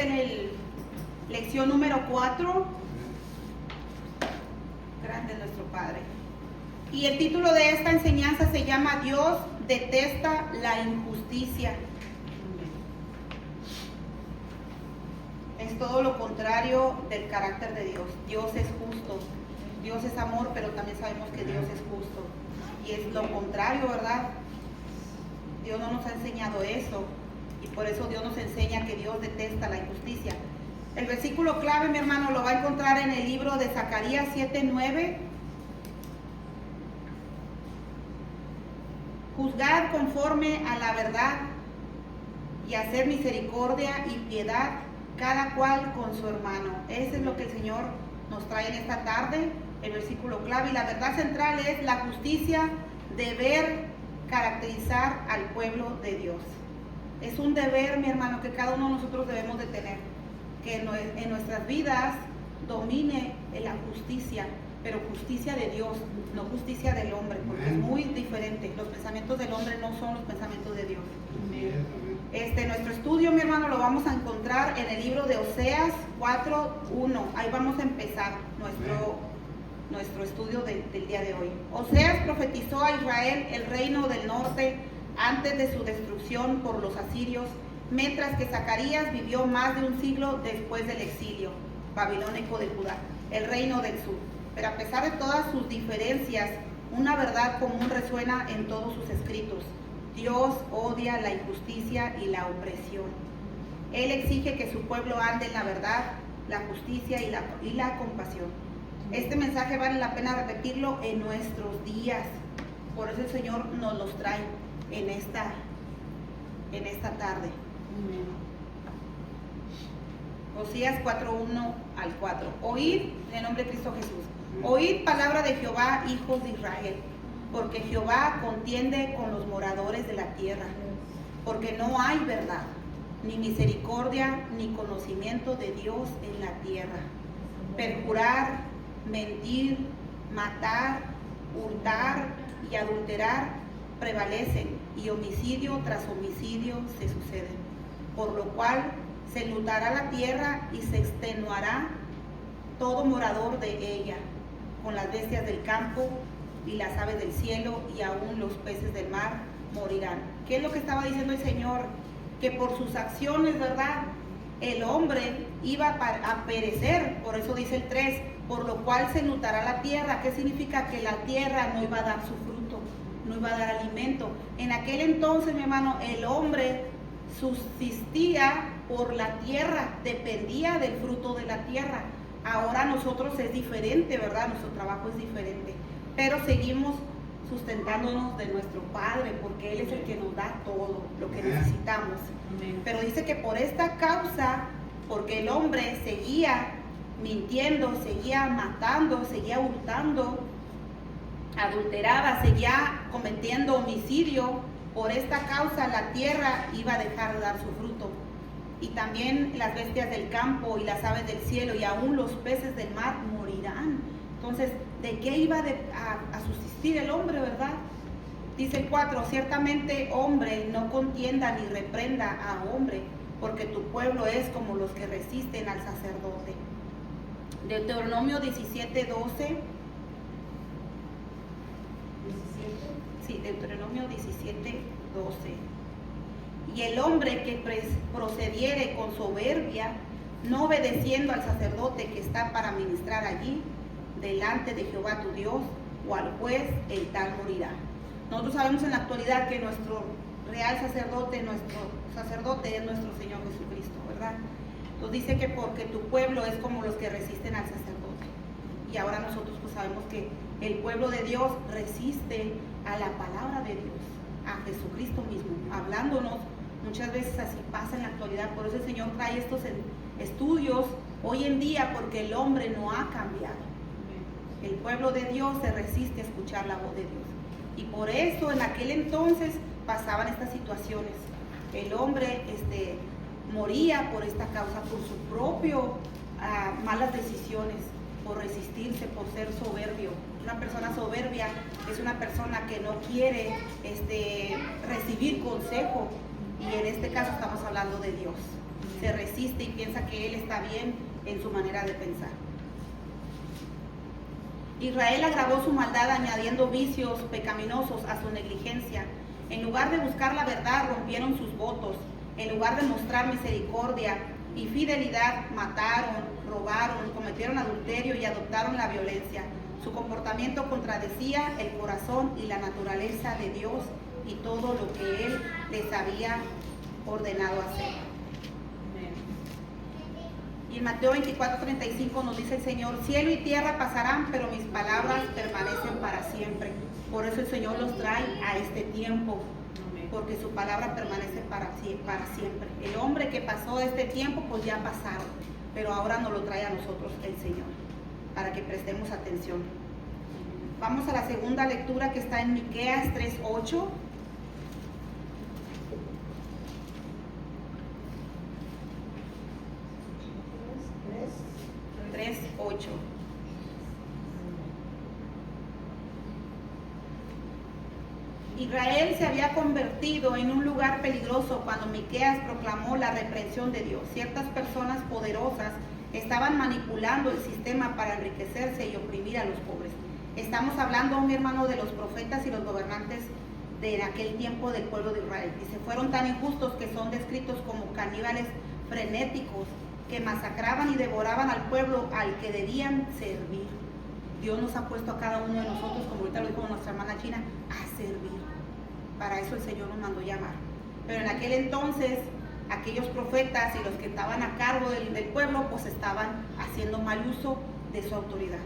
en el lección número 4. Grande nuestro Padre. Y el título de esta enseñanza se llama Dios detesta la injusticia. Es todo lo contrario del carácter de Dios. Dios es justo, Dios es amor, pero también sabemos que Dios es justo. Y es lo contrario, ¿verdad? Dios no nos ha enseñado eso. Y por eso Dios nos enseña que Dios detesta la injusticia. El versículo clave, mi hermano, lo va a encontrar en el libro de Zacarías 7:9. Juzgad conforme a la verdad y hacer misericordia y piedad cada cual con su hermano. Eso es lo que el Señor nos trae en esta tarde, el versículo clave. Y la verdad central es la justicia, deber caracterizar al pueblo de Dios. Es un deber, mi hermano, que cada uno de nosotros debemos de tener, que en nuestras vidas domine la justicia, pero justicia de Dios, no justicia del hombre, porque es muy diferente. Los pensamientos del hombre no son los pensamientos de Dios. Nuestro estudio, mi hermano, lo vamos a encontrar en el libro de Oseas 4:1. Ahí vamos a empezar nuestro estudio del día de hoy. Oseas profetizó a Israel el reino del norte antes de su destrucción por los asirios, mientras que Zacarías vivió más de un siglo después del exilio babilónico de Judá, el reino del sur. Pero a pesar de todas sus diferencias, una verdad común resuena en todos sus escritos. Dios odia la injusticia y la opresión. Él exige que su pueblo ande en la verdad, la justicia y la compasión. Este mensaje vale la pena repetirlo en nuestros días. Por eso el Señor nos los trae en esta tarde. Oseas 4:1 al 4. Oíd en el nombre de Cristo Jesús. Oíd palabra de Jehová, hijos de Israel, porque Jehová contiende con los moradores de la tierra, porque no hay verdad, ni misericordia, ni conocimiento de Dios en la tierra. Perjurar, mentir, matar, hurtar y adulterar prevalecen, y homicidio tras homicidio se suceden, por lo cual se enlutará la tierra y se extenuará todo morador de ella, con las bestias del campo y las aves del cielo, y aún los peces del mar morirán. ¿Qué es lo que estaba diciendo el Señor? Que por sus acciones, ¿verdad?, el hombre iba a perecer. Por eso dice el 3, por lo cual se enlutará la tierra. ¿Qué significa? Que la tierra no iba a dar su fruto, no iba a dar alimento. En aquel entonces, mi hermano, el hombre subsistía por la tierra, dependía del fruto de la tierra. Ahora nosotros es diferente, ¿verdad? Nuestro trabajo es diferente, pero seguimos sustentándonos de nuestro Padre, porque Él es el que nos da todo lo que necesitamos. Pero dice que por esta causa, porque el hombre seguía mintiendo, seguía matando, seguía hurtando, adulteraba, seguía cometiendo homicidio, por esta causa la tierra iba a dejar de dar su fruto. Y también las bestias del campo y las aves del cielo y aún los peces del mar morirán. Entonces, ¿de qué iba a subsistir el hombre, verdad? Dice el 4, ciertamente hombre no contienda ni reprenda a hombre, porque tu pueblo es como los que resisten al sacerdote. Deuteronomio 17:12. Sí, Deuteronomio 17:12. Y el hombre que procediere con soberbia, no obedeciendo al sacerdote que está para ministrar allí, delante de Jehová tu Dios, o al juez, el tal morirá. Nosotros sabemos en la actualidad que nuestro real sacerdote, nuestro sacerdote es nuestro Señor Jesucristo, ¿verdad? Entonces dice que porque tu pueblo es como los que resisten al sacerdote. Y ahora nosotros pues sabemos que el pueblo de Dios resiste a la palabra de Dios, a Jesucristo mismo, hablándonos. Muchas veces así pasa en la actualidad. Por eso el Señor trae estos estudios hoy en día, porque el hombre no ha cambiado. El pueblo de Dios se resiste a escuchar la voz de Dios. Y por eso en aquel entonces pasaban estas situaciones. El hombre moría por esta causa, por su propio malas decisiones, por resistirse, por ser soberbio. Una persona soberbia es una persona que no quiere recibir consejo, y en este caso estamos hablando de Dios. Se resiste y piensa que Él está bien en su manera de pensar. Israel agravó su maldad añadiendo vicios pecaminosos a su negligencia. En lugar de buscar la verdad, rompieron sus votos. En lugar de mostrar misericordia y fidelidad, mataron, robaron, cometieron adulterio y adoptaron la violencia. Su comportamiento contradecía el corazón y la naturaleza de Dios y todo lo que Él les había ordenado hacer. Y en Mateo 24:35 nos dice el Señor: cielo y tierra pasarán, pero mis palabras permanecen para siempre. Por eso el Señor los trae a este tiempo, porque su palabra permanece para siempre. El hombre que pasó este tiempo, pues ya pasaron, pero ahora nos lo trae a nosotros el Señor, para que prestemos atención. Vamos a la segunda lectura, que está en Miqueas 3:8. Israel se había convertido en un lugar peligroso cuando Miqueas proclamó la reprensión de Dios. Ciertas personas poderosas estaban manipulando el sistema para enriquecerse y oprimir a los pobres. Estamos hablando, mi hermano, de los profetas y los gobernantes de aquel tiempo del pueblo de Israel. Y se fueron tan injustos que son descritos como caníbales frenéticos que masacraban y devoraban al pueblo al que debían servir. Dios nos ha puesto a cada uno de nosotros, como ahorita lo dijo nuestra hermana China, a servir. Para eso el Señor nos mandó llamar. Pero en aquel entonces, aquellos profetas y los que estaban a cargo del pueblo, pues estaban haciendo mal uso de su autoridad.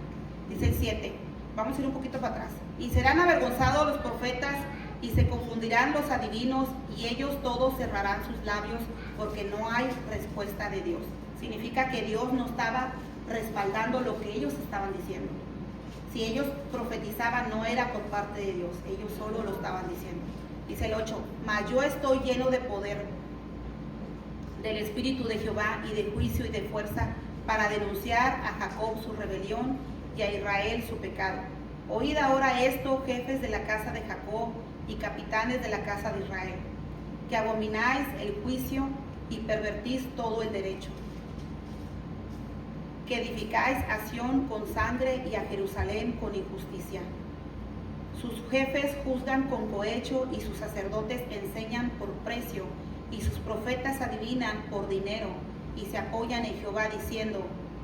Dice el 7, vamos a ir un poquito para atrás. Y serán avergonzados los profetas y se confundirán los adivinos, y ellos todos cerrarán sus labios, porque no hay respuesta de Dios. Significa que Dios no estaba respaldando lo que ellos estaban diciendo. Si ellos profetizaban, no era por parte de Dios, ellos solo lo estaban diciendo. Dice el 8, mas yo estoy lleno de poder, del Espíritu de Jehová, y de juicio y de fuerza, para denunciar a Jacob su rebelión y a Israel su pecado. Oíd ahora esto, jefes de la casa de Jacob y capitanes de la casa de Israel, que abomináis el juicio y pervertís todo el derecho, que edificáis a Sión con sangre y a Jerusalén con injusticia. Sus jefes juzgan con cohecho y sus sacerdotes enseñan por precio, y sus profetas adivinan por dinero, y se apoyan en Jehová diciendo: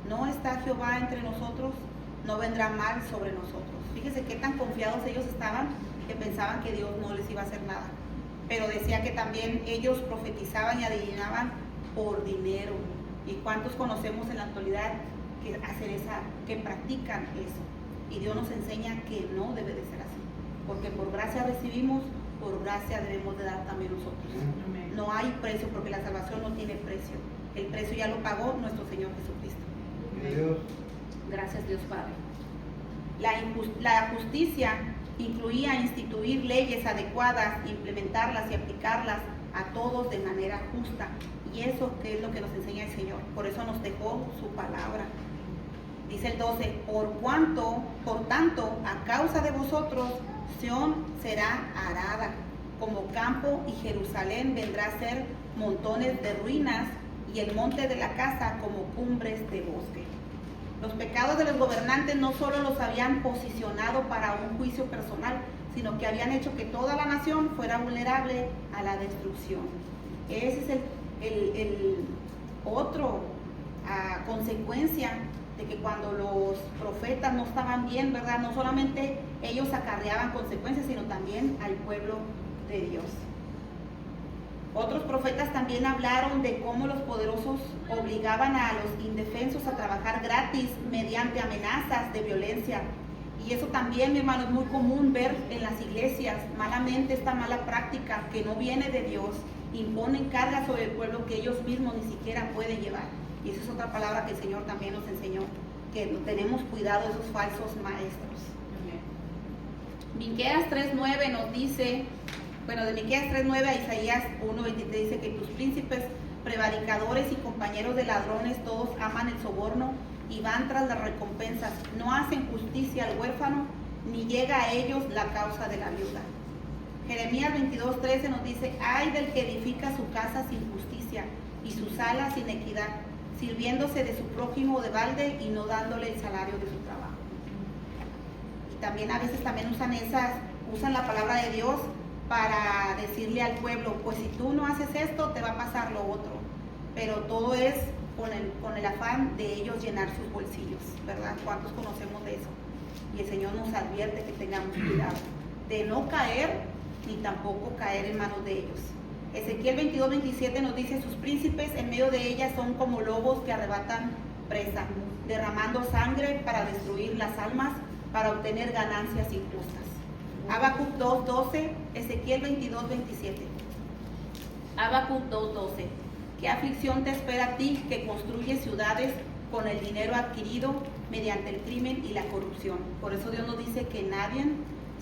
¿no está Jehová entre nosotros? No vendrá mal sobre nosotros. Fíjese qué tan confiados ellos estaban, que pensaban que Dios no les iba a hacer nada. Pero decía que también ellos profetizaban y adivinaban por dinero. ¿Y cuántos conocemos en la actualidad que practican eso? Y Dios nos enseña que no debe de ser así, porque por gracia recibimos, por gracia debemos de dar también nosotros. Amén. No hay precio, porque la salvación no tiene precio. El precio ya lo pagó nuestro Señor Jesucristo. Dios. Gracias, Dios Padre. La justicia incluía instituir leyes adecuadas, implementarlas y aplicarlas a todos de manera justa. Y eso que es lo que nos enseña el Señor. Por eso nos dejó su palabra. Dice el 12, por tanto, a causa de vosotros, Sión será arada como campo, y Jerusalén vendrá a ser montones de ruinas, y el monte de la casa como cumbres de bosque. Los pecados de los gobernantes no solo los habían posicionado para un juicio personal, sino que habían hecho que toda la nación fuera vulnerable a la destrucción. Ese es el otro consecuencia de que cuando los profetas no estaban bien, ¿verdad? No solamente ellos acarreaban consecuencias, sino también al pueblo de Dios. Otros profetas también hablaron de cómo los poderosos obligaban a los indefensos a trabajar gratis mediante amenazas de violencia. Y eso también, mi hermano, es muy común ver en las iglesias. Malamente, esta mala práctica que no viene de Dios, imponen cargas sobre el pueblo que ellos mismos ni siquiera pueden llevar. Y esa es otra palabra que el Señor también nos enseñó, que tenemos cuidado de esos falsos maestros. Miqueas 3:9 nos dice, de Miqueas 3:9 a Isaías 1:23 dice que tus príncipes, prevaricadores y compañeros de ladrones, todos aman el soborno y van tras las recompensas. No hacen justicia al huérfano, ni llega a ellos la causa de la viuda. Jeremías 22:13 nos dice: ay del que edifica su casa sin justicia y su sala sin equidad, sirviéndose de su prójimo de balde y no dándole el salario de su trabajo. Y también a veces también usan la palabra de Dios para decirle al pueblo, pues si tú no haces esto, te va a pasar lo otro. Pero todo es con el afán de ellos llenar sus bolsillos, ¿verdad? ¿Cuántos conocemos de eso? Y el Señor nos advierte que tengamos cuidado de no caer, ni tampoco caer en manos de ellos. Ezequiel 22:27 nos dice: sus príncipes en medio de ellas son como lobos que arrebatan presa, derramando sangre para destruir las almas, para obtener ganancias injustas. Habacuc 2:12, Ezequiel 22:27. Habacuc 2:12. ¿Qué aflicción te espera a ti que construyes ciudades con el dinero adquirido mediante el crimen y la corrupción? Por eso Dios nos dice que nadie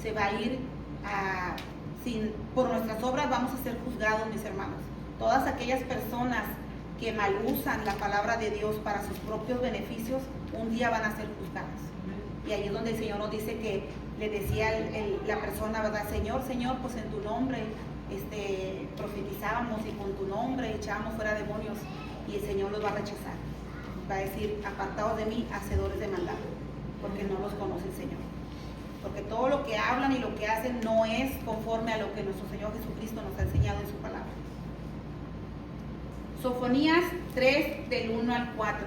se va a ir por nuestras obras vamos a ser juzgados, mis hermanos. Todas aquellas personas que mal usan la palabra de Dios para sus propios beneficios, un día van a ser juzgadas. Y ahí es donde el Señor nos dice que le decía la persona, ¿verdad? Señor, pues en tu nombre profetizábamos y con tu nombre echábamos fuera demonios, y el Señor los va a rechazar. Va a decir: apartados de mí, hacedores de maldad, porque no los conoce el Señor. Porque todo lo que hablan y lo que hacen no es conforme a lo que nuestro Señor Jesucristo nos ha enseñado en su palabra. Sofonías 3, del 1 al 4.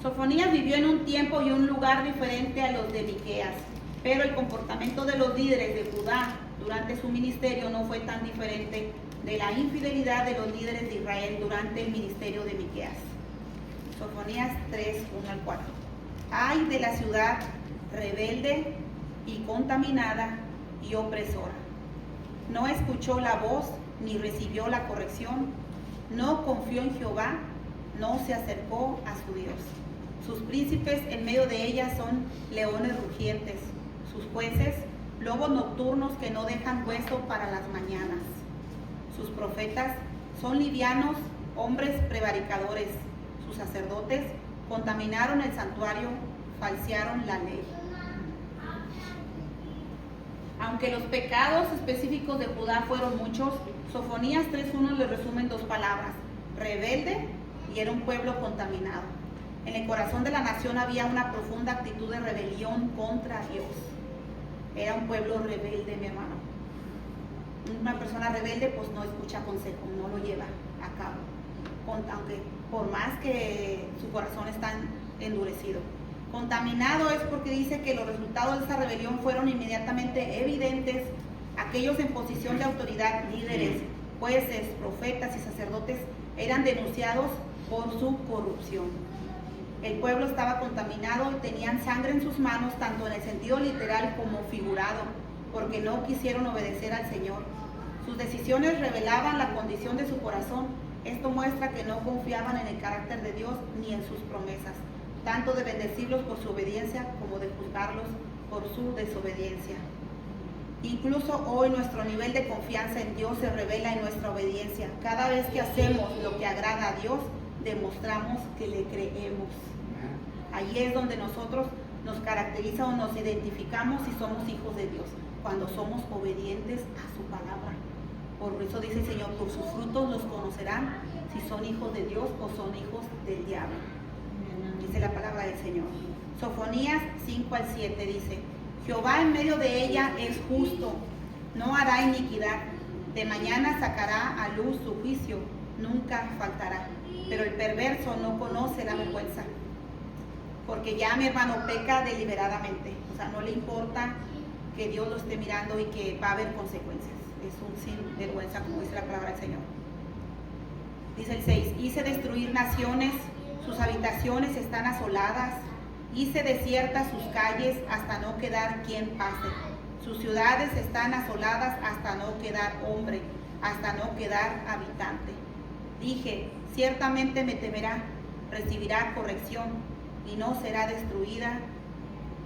Sofonías vivió en un tiempo y un lugar diferente a los de Miqueas, pero el comportamiento de los líderes de Judá durante su ministerio no fue tan diferente de la infidelidad de los líderes de Israel durante el ministerio de Miqueas. Sofonías 3, 1 al 4. Ay de la ciudad rebelde y contaminada y opresora. No escuchó la voz ni recibió la corrección, no confió en Jehová, no se acercó a su Dios. Sus príncipes en medio de ella son leones rugientes, sus jueces lobos nocturnos que no dejan hueso para las mañanas. Sus profetas son livianos, hombres prevaricadores. Sus sacerdotes contaminaron el santuario, falsearon la ley. Aunque los pecados específicos de Judá fueron muchos, Sofonías 3:1 le resume en 2 palabras: rebelde, y era un pueblo contaminado. En el corazón de la nación había una profunda actitud de rebelión contra Dios. Era un pueblo rebelde, mi hermano. Una persona rebelde pues no escucha consejo, no lo lleva a cabo, aunque por más que su corazón está endurecido. Contaminado es porque dice que los resultados de esa rebelión fueron inmediatamente evidentes. Aquellos en posición de autoridad, líderes, jueces, profetas y sacerdotes, eran denunciados por su corrupción. El pueblo estaba contaminado y tenían sangre en sus manos, tanto en el sentido literal como figurado, porque no quisieron obedecer al Señor. Sus decisiones revelaban la condición de su corazón. Esto muestra que no confiaban en el carácter de Dios ni en sus promesas, tanto de bendecirlos por su obediencia como de juzgarlos por su desobediencia. Incluso hoy nuestro nivel de confianza en Dios se revela en nuestra obediencia. Cada vez que hacemos lo que agrada a Dios, demostramos que le creemos. Ahí es donde nosotros nos caracteriza o nos identificamos si somos hijos de Dios, cuando somos obedientes a su palabra. Por eso dice el Señor: por sus frutos los conocerán si son hijos de Dios o son hijos del diablo. Dice la palabra del Señor. Sofonías 5 al 7 dice: Jehová en medio de ella es justo, no hará iniquidad. De mañana sacará a luz su juicio, nunca faltará. Pero el perverso no conoce la vergüenza, porque ya, mi hermano, peca deliberadamente. O sea, no le importa que Dios lo esté mirando y que va a haber consecuencias. Es un sinvergüenza, como dice la palabra del Señor. Dice el 6: hice destruir naciones, sus habitaciones están asoladas, hice desiertas sus calles hasta no quedar quien pase. Sus ciudades están asoladas hasta no quedar hombre, hasta no quedar habitante. Dije: ciertamente me temerá, recibirá corrección y no será destruida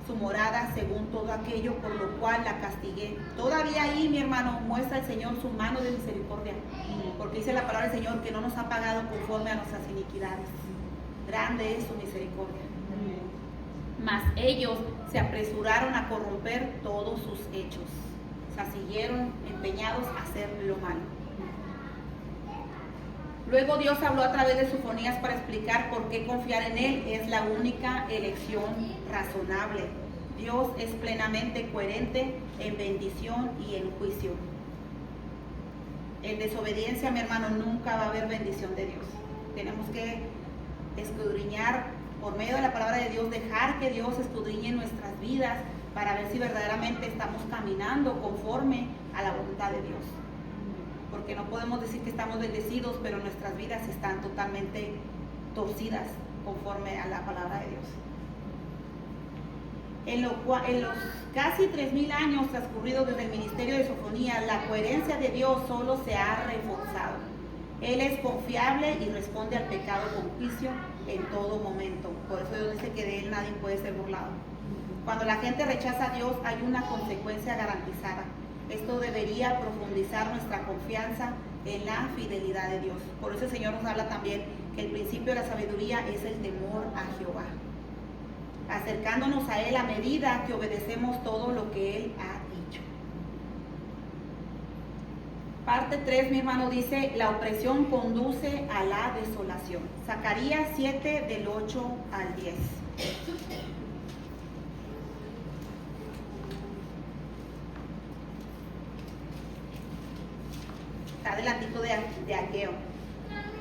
su morada según todo aquello por lo cual la castigué. Todavía ahí, mi hermano, muestra el Señor su mano de misericordia, porque dice la palabra del Señor que no nos ha pagado conforme a nuestras iniquidades. Grande es su misericordia. Mas ellos se apresuraron a corromper todos sus hechos. O sea, siguieron empeñados a hacer lo malo. Luego Dios habló a través de Sofonías para explicar por qué confiar en Él es la única elección razonable. Dios es plenamente coherente en bendición y en juicio. En desobediencia, mi hermano, nunca va a haber bendición de Dios. Tenemos que escudriñar por medio de la palabra de Dios, dejar que Dios escudriñe nuestras vidas para ver si verdaderamente estamos caminando conforme a la voluntad de Dios. Porque no podemos decir que estamos bendecidos, pero nuestras vidas están totalmente torcidas conforme a la palabra de Dios. En los casi 3,000 años transcurridos desde el ministerio de Sofonías, la coherencia de Dios solo se ha reforzado. Él es confiable y responde al pecado con juicio en todo momento. Por eso Dios dice que de Él nadie puede ser burlado. Cuando la gente rechaza a Dios, hay una consecuencia garantizada. Esto debería profundizar nuestra confianza en la fidelidad de Dios. Por eso el Señor nos habla también que el principio de la sabiduría es el temor a Jehová. Acercándonos a Él a medida que obedecemos todo lo que Él ha dicho. Parte 3, mi hermano, dice, la opresión conduce a la desolación. Zacarías 7, del 8 al 10. Está adelantito de Ageo.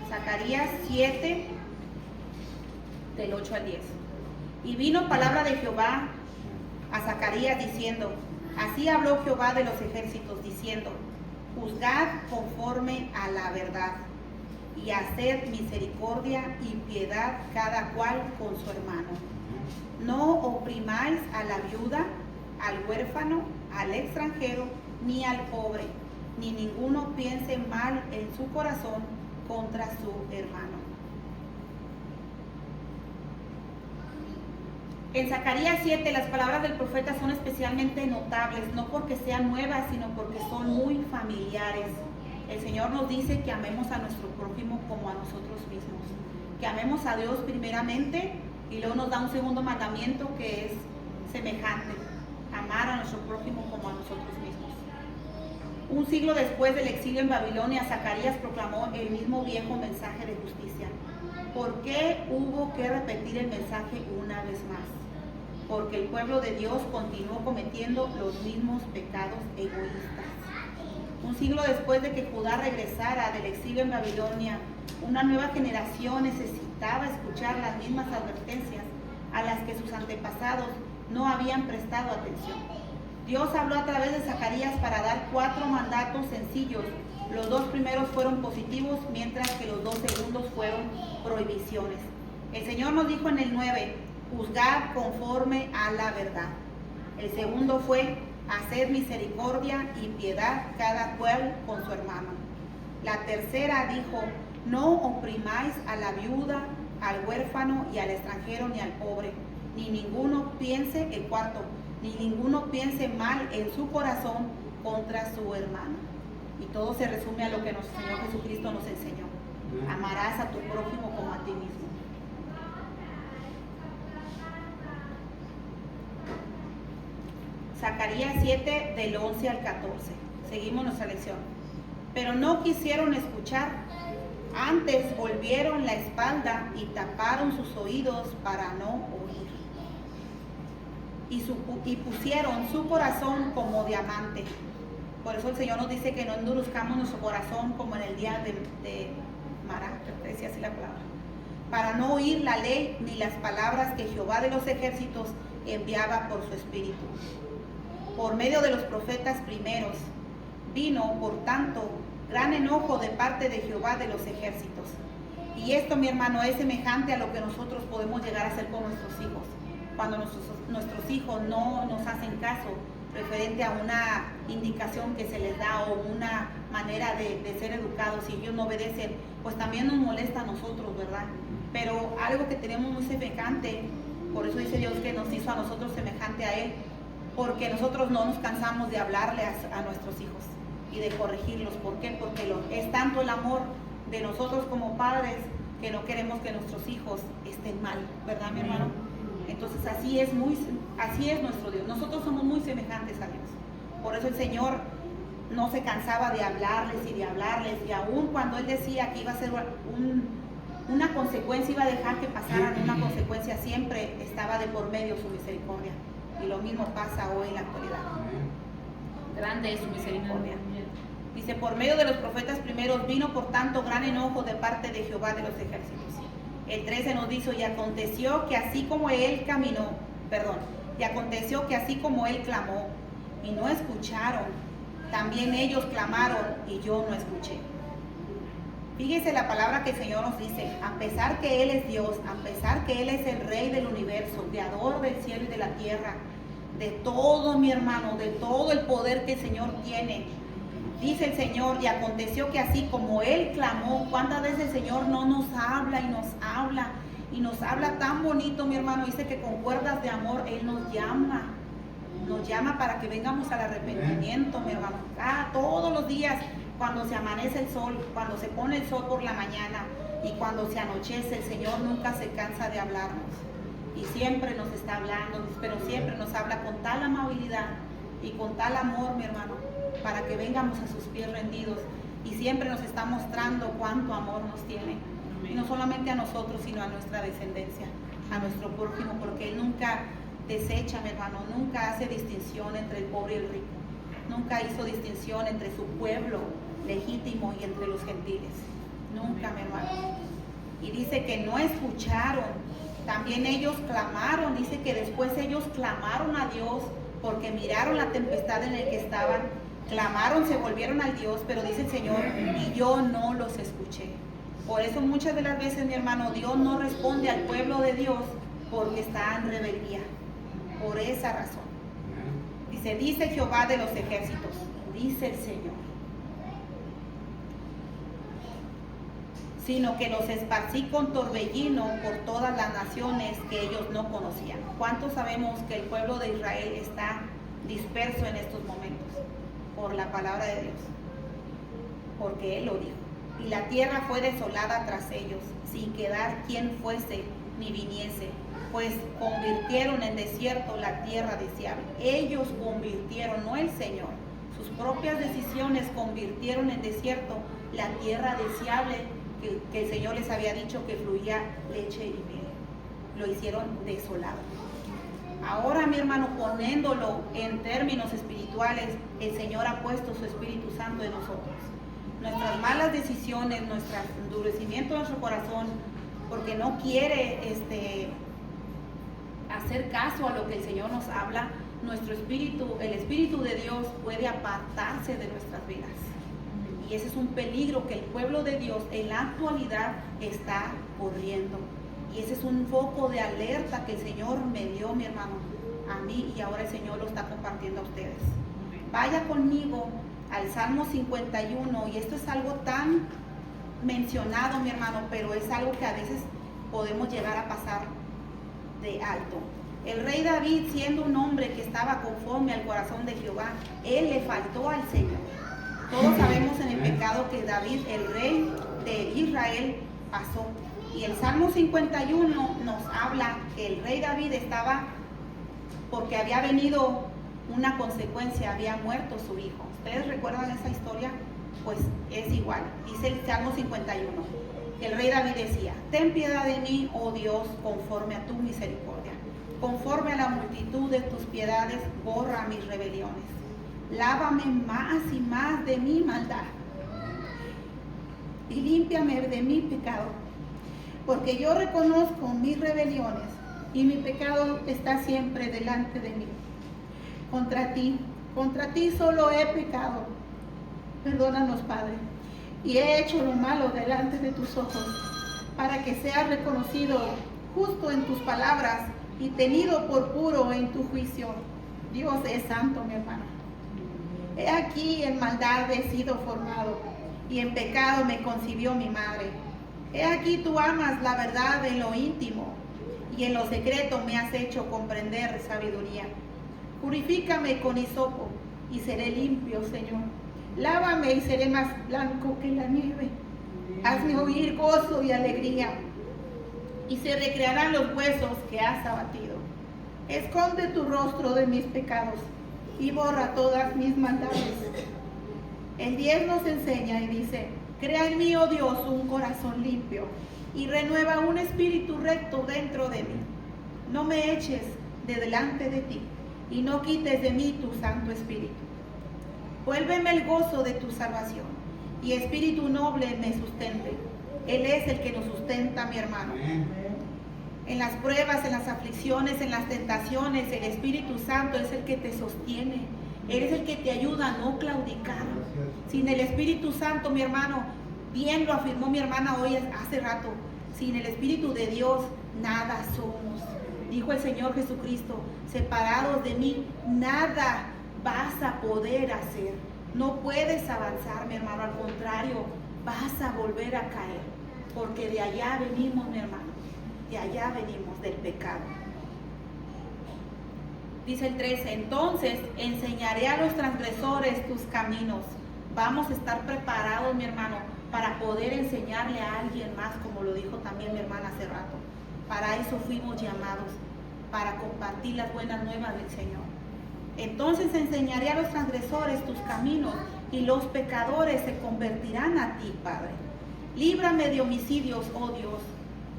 Zacarías 7, del 8 al 10. Y vino palabra de Jehová a Zacarías diciendo, así habló Jehová de los ejércitos, diciendo, juzgad conforme a la verdad, y haced misericordia y piedad cada cual con su hermano. No oprimáis a la viuda, al huérfano, al extranjero, ni al pobre, ni ninguno piense mal en su corazón contra su hermano. En Zacarías 7 las palabras del profeta son especialmente notables, no porque sean nuevas, sino porque son muy familiares. El Señor nos dice que amemos a nuestro prójimo como a nosotros mismos, que amemos a Dios primeramente, y luego nos da un segundo mandamiento que es semejante, amar a nuestro prójimo como a nosotros mismos. Un siglo después del exilio en Babilonia, Zacarías proclamó el mismo viejo mensaje de justicia. ¿Por qué hubo que repetir el mensaje una vez más? Porque el pueblo de Dios continuó cometiendo los mismos pecados egoístas. Un siglo después de que Judá regresara del exilio en Babilonia, una nueva generación necesitaba escuchar las mismas advertencias a las que sus antepasados no habían prestado atención. Dios habló a través de Zacarías para dar 4 mandatos sencillos. Los 2 primeros fueron positivos, mientras que los 2 segundos fueron prohibiciones. El Señor nos dijo en el 9, juzgad conforme a la verdad. El segundo fue, hacer misericordia y piedad cada cual con su hermano. La tercera dijo, no oprimáis a la viuda, al huérfano y al extranjero ni al pobre, ni ninguno piense, el cuarto, ni ninguno piense mal en su corazón contra su hermano. Y todo se resume a lo que nuestro Señor Jesucristo nos enseñó. Amarás a tu prójimo como a ti mismo. Zacarías 7, del 11 al 14. Seguimos nuestra lección. Pero no quisieron escuchar, antes volvieron la espalda y taparon sus oídos para no oír. Y pusieron su corazón como diamante. Por eso el Señor nos dice que no endurezcamos nuestro corazón como en el día de Mará, que decía así la palabra, para no oír la ley ni las palabras que Jehová de los ejércitos enviaba por su espíritu. Por medio de los profetas primeros, vino, por tanto, gran enojo de parte de Jehová de los ejércitos. Y esto, mi hermano, es semejante a lo que nosotros podemos llegar a hacer con nuestros hijos. Cuando nuestros hijos no nos hacen caso referente a una indicación que se les da o una manera de ser educados, y ellos no obedecen, pues también nos molesta a nosotros, ¿verdad? Pero algo que tenemos muy semejante Por eso dice Dios que nos hizo a nosotros semejante a Él, porque nosotros no nos cansamos de hablarle a nuestros hijos y de corregirlos. ¿Por qué? Porque es tanto el amor de nosotros como padres que no queremos que nuestros hijos estén mal, ¿verdad, mi hermano? Entonces así es nuestro Dios. Nosotros somos muy semejantes a Dios. Por eso el Señor no se cansaba de hablarles, y aún cuando Él decía que iba a ser una consecuencia, iba a dejar que pasaran una consecuencia, siempre estaba de por medio su misericordia. Y lo mismo pasa hoy en la actualidad. Grande es su misericordia. Dice, por medio de los profetas primeros vino por tanto gran enojo de parte de Jehová de los ejércitos. El 13 nos dice, y aconteció que así como él clamó y no escucharon, también ellos clamaron y yo no escuché. Fíjese la palabra que el Señor nos dice, a pesar que Él es Dios, a pesar que Él es el Rey del universo, creador del cielo y de la tierra, de todo, mi hermano, de todo el poder que el Señor tiene, dice el Señor, y aconteció que así como Él clamó, ¿cuántas veces el Señor no nos habla y nos habla tan bonito, mi hermano? Dice que con cuerdas de amor Él nos llama para que vengamos al arrepentimiento, mi hermano. Todos los días, cuando se amanece el sol, cuando se pone el sol por la mañana y cuando se anochece, el Señor nunca se cansa de hablarnos. Y siempre nos está hablando, pero siempre nos habla con tal amabilidad y con tal amor, mi hermano, para que vengamos a sus pies rendidos. Y siempre nos está mostrando cuánto amor nos tiene. Y no solamente a nosotros, sino a nuestra descendencia, a nuestro prójimo, porque Él nunca desecha, mi hermano, nunca hace distinción entre el pobre y el rico. Nunca hizo distinción entre su pueblo legítimo y entre los gentiles. Nunca, mi hermano. Y dice que no escucharon. También ellos clamaron. Dice que después ellos clamaron a Dios porque miraron la tempestad en la que estaban. Clamaron, se volvieron al Dios, pero dice el Señor, y yo no los escuché. Por eso muchas de las veces, mi hermano, Dios no responde al pueblo de Dios porque está en rebeldía. Por esa razón. Dice Jehová de los ejércitos, dice el Señor, sino que los esparcí con torbellino por todas las naciones que ellos no conocían. ¿Cuántos sabemos que el pueblo de Israel está disperso en estos momentos? Por la palabra de Dios, porque Él lo dijo. Y la tierra fue desolada tras ellos, sin quedar quien fuese ni viniese, pues convirtieron en desierto la tierra deseable. Ellos convirtieron, no el Señor. Sus propias decisiones convirtieron en desierto la tierra deseable que el Señor les había dicho que fluía leche y miel. Lo hicieron desolado. Ahora, mi hermano, poniéndolo en términos espirituales, el Señor ha puesto su Espíritu Santo en nosotros. Nuestras malas decisiones, nuestro endurecimiento de nuestro corazón, porque no quiere hacer caso a lo que el Señor nos habla, nuestro espíritu, el Espíritu de Dios puede apartarse de nuestras vidas. Y ese es un peligro que el pueblo de Dios en la actualidad está corriendo. Y ese es un foco de alerta que el Señor me dio, mi hermano, a mí, y ahora el Señor lo está compartiendo a ustedes. Vaya conmigo al Salmo 51, y esto es algo tan mencionado, mi hermano, pero es algo que a veces podemos llegar a pasar de alto. El rey David, siendo un hombre que estaba conforme al corazón de Jehová, él le faltó al Señor. Todos sabemos en el pecado que David, el rey de Israel, pasó. Y el Salmo 51 nos habla que el rey David estaba, porque había venido una consecuencia, había muerto su hijo. ¿Ustedes recuerdan esa historia? Pues es igual. Dice el Salmo 51. El rey David decía, ten piedad de mí, oh Dios, conforme a tu misericordia. Conforme a la multitud de tus piedades, borra mis rebeliones. Lávame más y más de mi maldad. Y límpiame de mi pecado. Porque yo reconozco mis rebeliones y mi pecado está siempre delante de mí. Contra ti solo he pecado. Perdónanos, Padre, y he hecho lo malo delante de tus ojos, para que sea reconocido justo en tus palabras y tenido por puro en tu juicio. Dios es santo, mi hermano. He aquí en maldad he sido formado, y en pecado me concibió mi madre. He aquí tú amas la verdad en lo íntimo, y en lo secreto me has hecho comprender sabiduría. Purifícame con hisopo y seré limpio, Señor. Lávame y seré más blanco que la nieve. Hazme oír gozo y alegría, y se recrearán los huesos que has abatido. Esconde tu rostro de mis pecados y borra todas mis maldades. El 10 nos enseña y dice: crea en mí, oh Dios, un corazón limpio y renueva un espíritu recto dentro de mí. No me eches de delante de ti y no quites de mí tu Santo Espíritu. Vuélveme el gozo de tu salvación y espíritu noble me sustente. Él es el que nos sustenta, mi hermano. En las pruebas, en las aflicciones, en las tentaciones, el Espíritu Santo es el que te sostiene. Él es el que te ayuda a no claudicar. Sin el Espíritu Santo, mi hermano, bien lo afirmó mi hermana hoy hace rato, sin el Espíritu de Dios nada somos. Dijo el Señor Jesucristo: separados de mí nada vas a poder hacer. No puedes avanzar, mi hermano, al contrario, vas a volver a caer, porque de allá venimos, mi hermano, de allá venimos, del pecado. Dice el 13: entonces enseñaré a los transgresores tus caminos. Vamos a estar preparados, mi hermano, para poder enseñarle a alguien más, como lo dijo también mi hermana hace rato. Para eso fuimos llamados, para compartir las buenas nuevas del Señor. Entonces enseñaré a los transgresores tus caminos, y los pecadores se convertirán a ti, Padre. Líbrame de homicidios, oh Dios,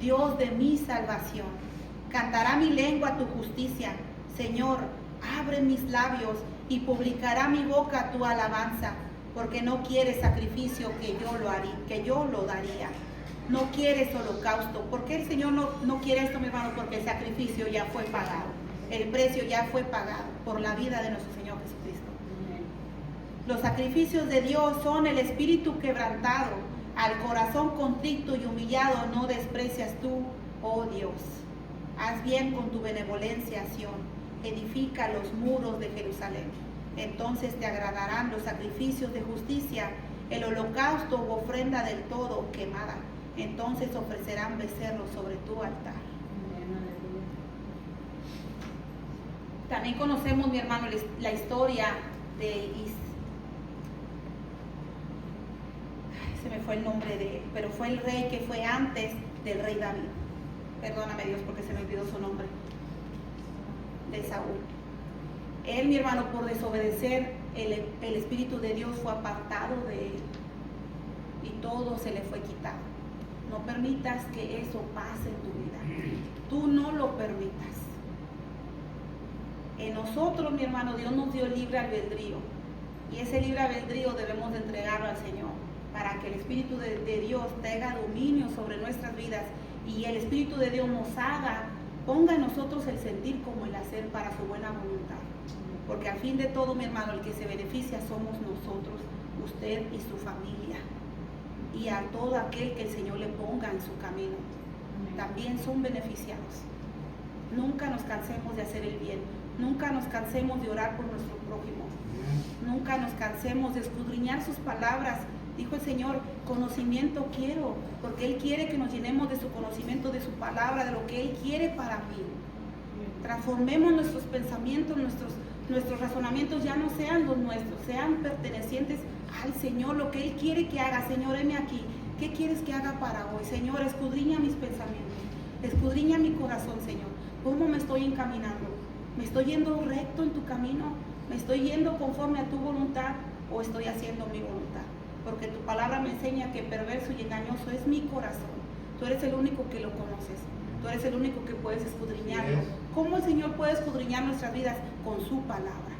Dios de mi salvación. Cantará mi lengua tu justicia. Señor, abre mis labios y publicará mi boca tu alabanza, porque no quieres sacrificio que yo lo daría. No quieres holocausto. ¿Por qué el Señor no quiere esto, mi hermano? Porque el sacrificio ya fue pagado. El precio ya fue pagado por la vida de nuestro Señor Jesucristo. Los sacrificios de Dios son el espíritu quebrantado. Al corazón contrito y humillado no desprecias tú, oh Dios. Haz bien con tu benevolencia, Sión. Edifica los muros de Jerusalén. Entonces te agradarán los sacrificios de justicia, el holocausto u ofrenda del todo quemada. Entonces ofrecerán becerros sobre tu altar. También conocemos, mi hermano, la historia de se me fue el nombre de él, pero fue el rey que fue antes del rey David. Perdóname, Dios, porque se me olvidó su nombre. De Saúl. Él, mi hermano, por desobedecer, el Espíritu de Dios fue apartado de él y todo se le fue quitado. No permitas que eso pase en tu vida. Tú no lo permitas. En nosotros, mi hermano, Dios nos dio libre albedrío, y ese libre albedrío debemos de entregarlo al Señor, para que el Espíritu de Dios tenga dominio sobre nuestras vidas, y el Espíritu de Dios nos ponga en nosotros el sentir como el hacer para su buena voluntad. Porque al fin de todo, mi hermano, el que se beneficia somos nosotros, usted y su familia, y a todo aquel que el Señor le ponga en su camino. También son beneficiados. Nunca nos cansemos de hacer el bien. Nunca nos cansemos de orar por nuestro prójimo. Nunca nos cansemos de escudriñar sus palabras. Dijo el Señor: conocimiento quiero, porque Él quiere que nos llenemos de su conocimiento, de su palabra, de lo que Él quiere para mí. Transformemos nuestros pensamientos, nuestros razonamientos ya no sean los nuestros, sean pertenecientes al Señor. Lo que Él quiere que haga, Señor, heme aquí. ¿Qué quieres que haga para hoy? Señor, escudriña mis pensamientos, escudriña mi corazón, Señor. ¿Cómo me estoy encaminando? ¿Me estoy yendo recto en tu camino? ¿Me estoy yendo conforme a tu voluntad o estoy haciendo mi voluntad? Porque tu palabra me enseña que perverso y engañoso es mi corazón. Tú eres el único que lo conoces. Tú eres el único que puedes escudriñarlo. ¿Cómo el Señor puede escudriñar nuestras vidas? Con su palabra.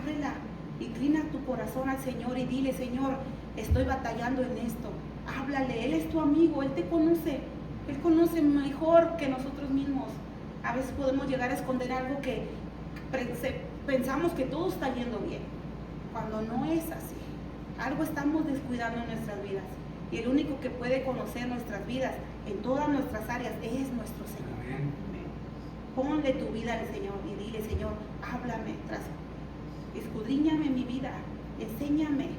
Ábrela, inclina tu corazón al Señor y dile: Señor, estoy batallando en esto. Háblale, Él es tu amigo, Él te conoce. Él conoce mejor que nosotros mismos. A veces podemos llegar a esconder algo que pensamos que todo está yendo bien, cuando no es así. Algo estamos descuidando en nuestras vidas, y el único que puede conocer nuestras vidas en todas nuestras áreas es nuestro Señor. Amén. Ponle tu vida al Señor y dile: Señor, háblame, escudriñame mi vida, enséñame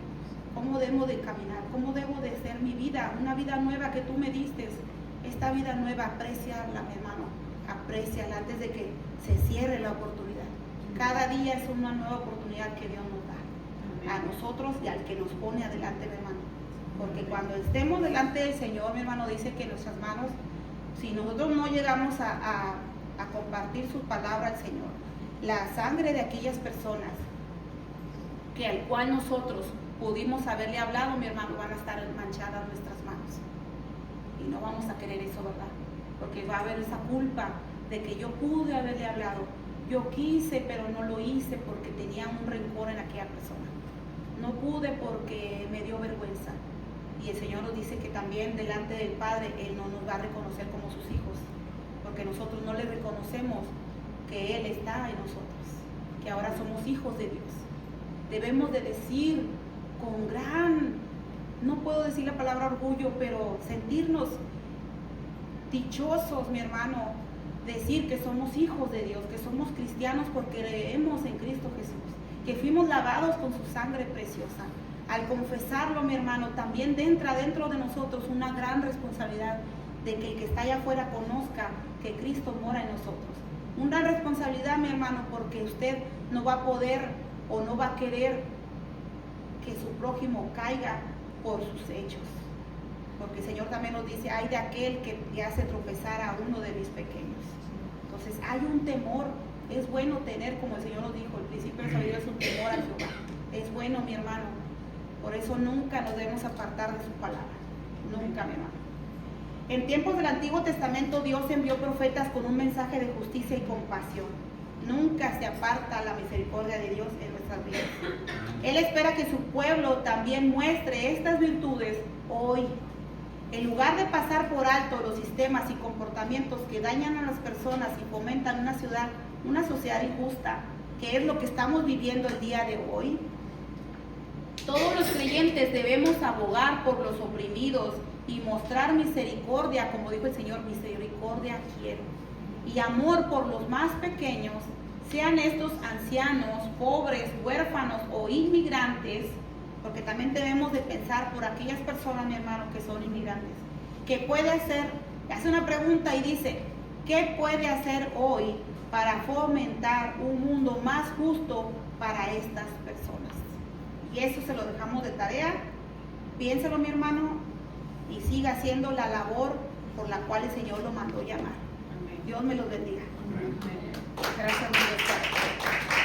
cómo debo de caminar, cómo debo de ser mi vida, una vida nueva que tú me diste. Esta vida nueva, apreciarla, mi hermano, apréciala antes de que se cierre la oportunidad. Cada día es una nueva oportunidad que Dios nos da a nosotros y al que nos pone adelante, mi hermano. Porque cuando estemos delante del Señor, mi hermano, dice que nuestras manos, si nosotros no llegamos a compartir su palabra al Señor, la sangre de aquellas personas que al cual nosotros pudimos haberle hablado, mi hermano, van a estar manchadas nuestras manos. Y no vamos a querer eso, ¿verdad? Porque va a haber esa culpa de que yo pude haberle hablado. Yo quise, pero no lo hice porque tenía un rencor en aquella persona. No pude porque me dio vergüenza. Y el Señor nos dice que también delante del Padre Él no nos va a reconocer como sus hijos, porque nosotros no le reconocemos que Él está en nosotros, que ahora somos hijos de Dios. Debemos de decir con gran, no puedo decir la palabra orgullo, pero sentirnos dichosos, mi hermano, decir que somos hijos de Dios, que somos cristianos porque creemos en Cristo Jesús, que fuimos lavados con su sangre preciosa. Al confesarlo, mi hermano, también entra dentro de nosotros una gran responsabilidad de que el que está allá afuera conozca que Cristo mora en nosotros. Una responsabilidad, mi hermano, porque usted no va a poder o no va a querer que su prójimo caiga por sus hechos. Porque el Señor también nos dice, ay de aquel que hace tropezar a uno de mis pequeños. Entonces hay un temor. Es bueno tener, como el Señor nos dijo, el principio de sabiduría es un temor a Jehová. Es bueno, mi hermano. Por eso nunca nos debemos apartar de su palabra. Nunca, mi hermano. En tiempos del Antiguo Testamento, Dios envió profetas con un mensaje de justicia y compasión. Nunca se aparta la misericordia de Dios en nuestras vidas. Él espera que su pueblo también muestre estas virtudes hoy. En lugar de pasar por alto los sistemas y comportamientos que dañan a las personas y fomentan una sociedad injusta, que es lo que estamos viviendo el día de hoy, todos los creyentes debemos abogar por los oprimidos y mostrar misericordia, como dijo el Señor, misericordia quiero, y amor por los más pequeños, sean estos ancianos, pobres, huérfanos o inmigrantes, porque también debemos de pensar por aquellas personas, mi hermano, que son inmigrantes, que puede hacer, hace una pregunta y dice, ¿qué puede hacer hoy para fomentar un mundo más justo para estas personas? Y eso se lo dejamos de tarea. Piénselo, mi hermano, y siga haciendo la labor por la cual el Señor lo mandó llamar. Dios me los bendiga. Gracias, mi Dios.